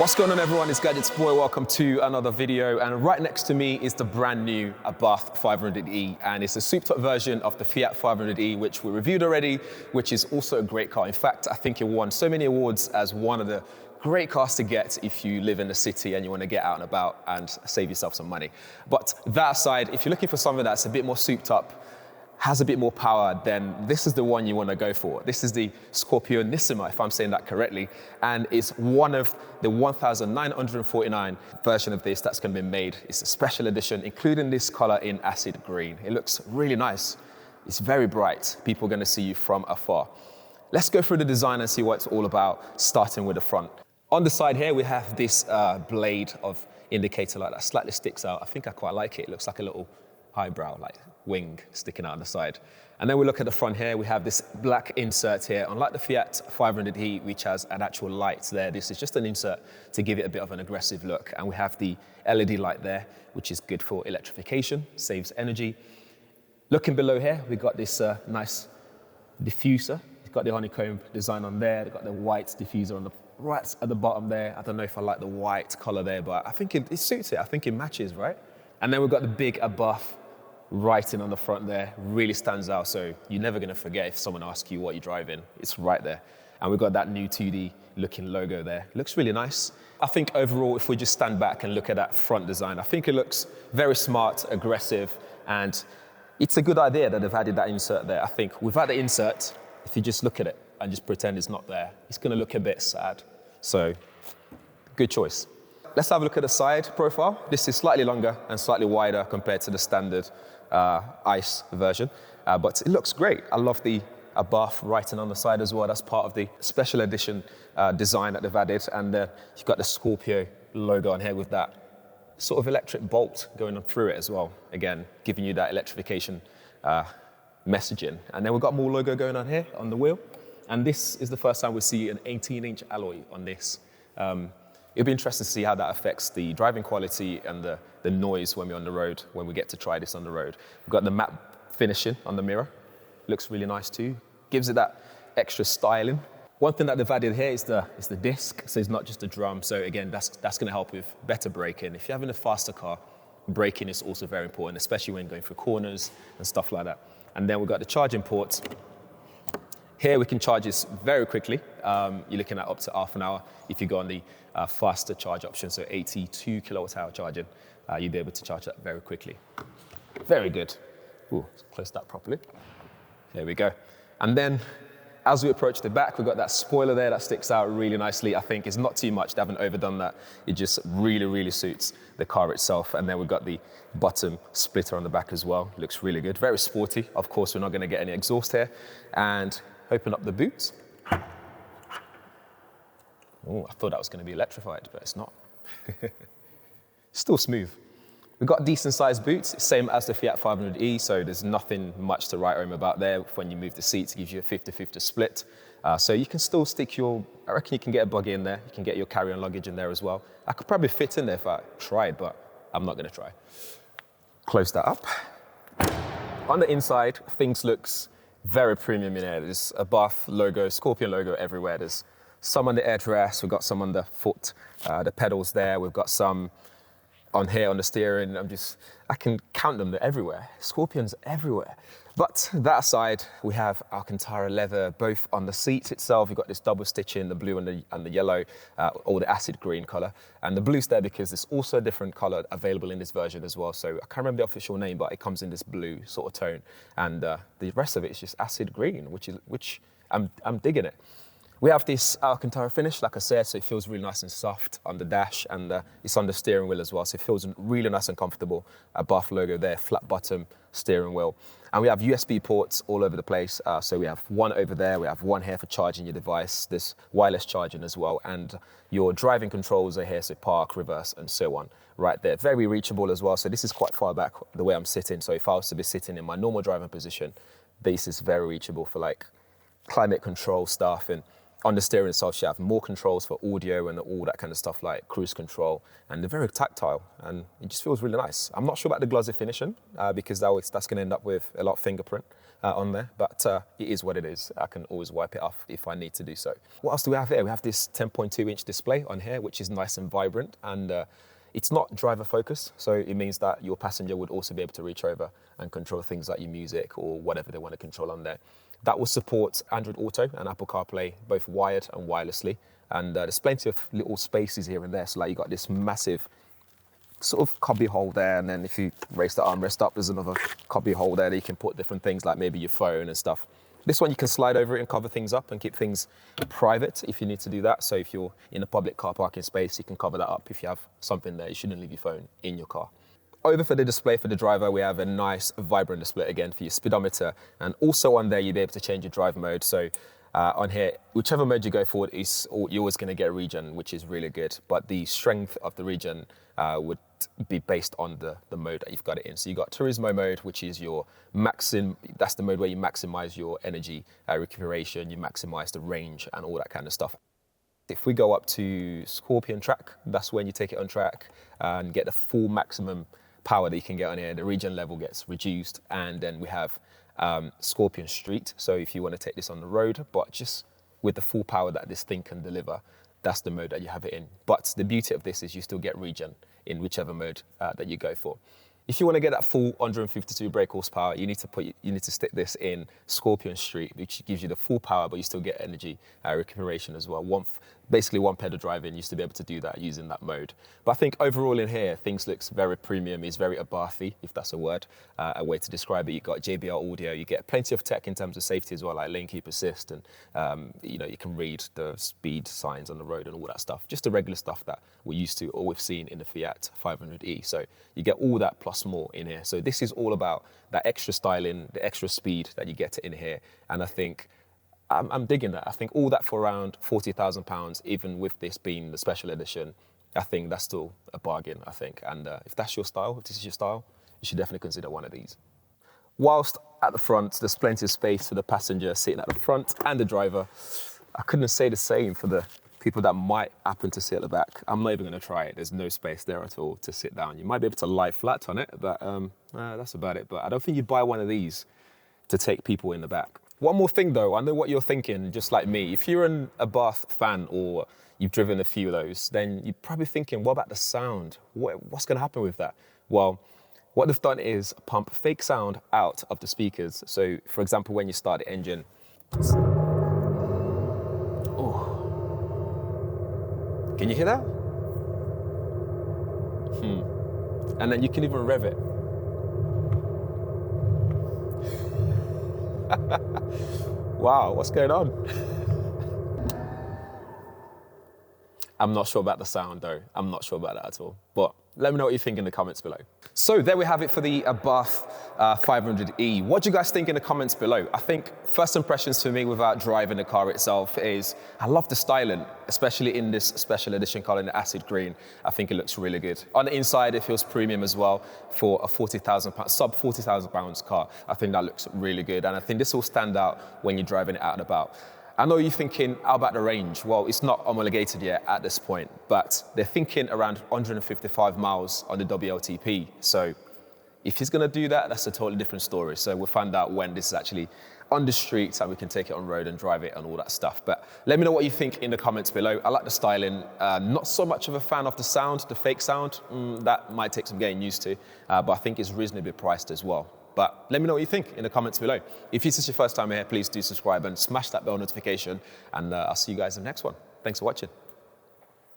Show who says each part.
Speaker 1: What's going on, everyone? It's GadgetsBoy. Welcome to another video. And right next to me is the brand new Abarth 500e, and it's a souped-up version of the Fiat 500e, which we reviewed already, which is also a great car. In fact, I think it won so many awards as one of the great cars to get if you live in the city and you want to get out and about and save yourself some money. But that aside, if you're looking for something that's a bit more souped up, has a bit more power, then this is the one you want to go for. This is the Scorpionissima, if I'm saying that correctly, and it's one of the 1,949 version of this that's going to be made. It's a special edition, including this color in acid green. It looks really nice. It's very bright. People are going to see you from afar. Let's go through the design and see what it's all about, starting with the front. On the side here, we have this blade of indicator light that slightly sticks out. I think I quite like it. It looks like a little eyebrow, like wing sticking out on the side. And then we look at the front here, we have this black insert here. Unlike the Fiat 500e, which has an actual light there, this is just an insert to give it a bit of an aggressive look. And we have the LED light there, which is good for electrification, saves energy. Looking below here, we've got this nice diffuser. It's got the honeycomb design on there. They've got the white diffuser on the right at the bottom there. I don't know if I like the white color there, but I think it suits it. I think it matches, right? And then we've got the big Abarth writing on the front there, really stands out. So you're never gonna forget if someone asks you what you're driving, it's right there. And we've got that new 2D looking logo there. Looks really nice. I think overall, if we just stand back and look at that front design, I think it looks very smart, aggressive, and it's a good idea that they've added that insert there. I think without the insert, if you just look at it and just pretend it's not there, it's gonna look a bit sad. So, good choice. Let's have a look at the side profile. This is slightly longer and slightly wider compared to the standard ICE version, but it looks great. I love the Abarth writing on the side as well. That's part of the special edition design that they've added. And you've got the Scorpio logo on here with that sort of electric bolt going on through it as well. Again, giving you that electrification messaging. And then we've got more logo going on here on the wheel. And this is the first time we see an 18-inch alloy on this. It'll be interesting to see how that affects the driving quality and the noise when we're on the road, when we get to try this on the road. We've got the matte finishing on the mirror. Looks really nice too. Gives it that extra styling. One thing that they've added here is the disc, so it's not just a drum. So again, that's gonna help with better braking. If you're having a faster car, braking is also very important, especially when going through corners and stuff like that. And then we've got the charging ports. Here we can charge this very quickly. You're looking at up to half an hour. If you go on the faster charge option, so 82 kilowatt hour charging, you'll be able to charge that very quickly. Very good. Ooh, let's close that properly. There we go. And then as we approach the back, we've got that spoiler there that sticks out really nicely. I think it's not too much. They haven't overdone that. It just really, really suits the car itself. And then we've got the bottom splitter on the back as well. Looks really good. Very sporty. Of course, we're not going to get any exhaust here. And open up the boots. Oh, I thought that was going to be electrified, but it's not. Still smooth. We've got decent sized boots, same as the Fiat 500e, so there's nothing much to write home about there. When you move the seats, it gives you a 50-50 split. So you can still stick I reckon you can get a buggy in there. You can get your carry-on luggage in there as well. I could probably fit in there if I tried, but I'm not going to try. Close that up. On the inside, things looks very premium in here. There's a Abarth logo, Scorpion logo everywhere. There's some on the headrest, we've got some on the foot, the pedals there. We've got some on here on the steering. I can count them, they're everywhere. Scorpions everywhere. But that aside, we have Alcantara leather, both on the seats itself. You've got this double stitching, the blue and the yellow, or the acid green color. And the blue's there because there's also a different color available in this version as well. So I can't remember the official name, but it comes in this blue sort of tone. And the rest of it is just acid green, which I'm digging it. We have this Alcantara finish, like I said, so it feels really nice and soft on the dash, and it's on the steering wheel as well, so it feels really nice and comfortable. Abarth logo there, flat bottom steering wheel. And we have USB ports all over the place, so we have one over there, we have one here for charging your device, this wireless charging as well, and your driving controls are here, so park, reverse, and so on, right there. Very reachable as well, so this is quite far back the way I'm sitting, so if I was to be sitting in my normal driving position, this is very reachable for like climate control stuff, and On the steering itself, you have more controls for audio and all that kind of stuff like cruise control, and they're very tactile, and it just feels really nice. I'm not sure about the glossy finishing because that's going to end up with a lot of fingerprint on there, but it is what it is. I can always wipe it off if I need to do so. What else do we have here? We have this 10.2-inch display on here, which is nice and vibrant, and it's not driver focused, so it means that your passenger would also be able to reach over and control things like your music or whatever they want to control on there. That will support Android Auto and Apple CarPlay, both wired and wirelessly. And there's plenty of little spaces here and there. So like you got this massive sort of cubby hole there. And then if you raise the armrest up, there's another cubby hole there that you can put different things like maybe your phone and stuff. This one you can slide over it and cover things up and keep things private if you need to do that. So if you're in a public car parking space, you can cover that up. If you have something there, you shouldn't leave your phone in your car. Over for the display for the driver, we have a nice vibrant display again for your speedometer. And also on there, you'll be able to change your drive mode. So on here, whichever mode you go for, you're always going to get a regen, which is really good. But the strength of the regen would be based on the mode that you've got it in. So you've got Turismo mode, which is your that's the mode where you maximize your energy recuperation, you maximize the range and all that kind of stuff. If we go up to Scorpion track, that's when you take it on track and get the full maximum power that you can get on here. The regen level gets reduced, and then we have Scorpion Street. So if you want to take this on the road, but just with the full power that this thing can deliver, that's the mode that you have it in. But the beauty of this is you still get regen in whichever mode that you go for. If you want to get that full 152 brake horsepower, you need to stick this in Scorpion Street, which gives you the full power, but you still get energy recuperation as well. Basically one pedal driving, you used to be able to do that using that mode. But I think overall in here, things looks very premium. It's very Abarthy, if that's a word, a way to describe it. You've got JBL audio, you get plenty of tech in terms of safety as well, like lane keep assist, and you can read the speed signs on the road and all that stuff. Just the regular stuff that we're used to or we've seen in the Fiat 500e. So you get all that plus more in here. So this is all about that extra styling, the extra speed that you get in here. And I think I'm digging that. I think all that for around £40,000, even with this being the special edition, I think that's still a bargain, I think. And if that's your style, if this is your style, you should definitely consider one of these. Whilst at the front, there's plenty of space for the passenger sitting at the front and the driver. I couldn't say the same for the people that might happen to sit at the back. I'm not even going to try it. There's no space there at all to sit down. You might be able to lie flat on it, but that's about it. But I don't think you'd buy one of these to take people in the back. One more thing though, I know what you're thinking, just like me. If you're an Abarth fan or you've driven a few of those, then you're probably thinking, what about the sound? What's going to happen with that? Well, what they've done is pump fake sound out of the speakers. So for example, when you start the engine, can you hear that? And then you can even rev it. Wow, what's going on? I'm not sure about the sound though. I'm not sure about that at all. But let me know what you think in the comments below. So there we have it for the Abarth 500e. What do you guys think in the comments below? I think first impressions for me without driving the car itself is I love the styling, especially in this special edition color in the acid green. I think it looks really good. On the inside, it feels premium as well for a £40,000, sub £40,000 car. I think that looks really good. And I think this will stand out when you're driving it out and about. I know you're thinking, how about the range? Well, it's not homologated yet at this point, but they're thinking around 155 miles on the WLTP. So if he's gonna do that, that's a totally different story. So we'll find out when this is actually on the streets and we can take it on road and drive it and all that stuff. But let me know what you think in the comments below. I like the styling. Not so much of a fan of the sound, the fake sound. That might take some getting used to, but I think it's reasonably priced as well. But let me know what you think in the comments below. If this is your first time here, please do subscribe and smash that bell notification. And I'll see you guys in the next one. Thanks for watching.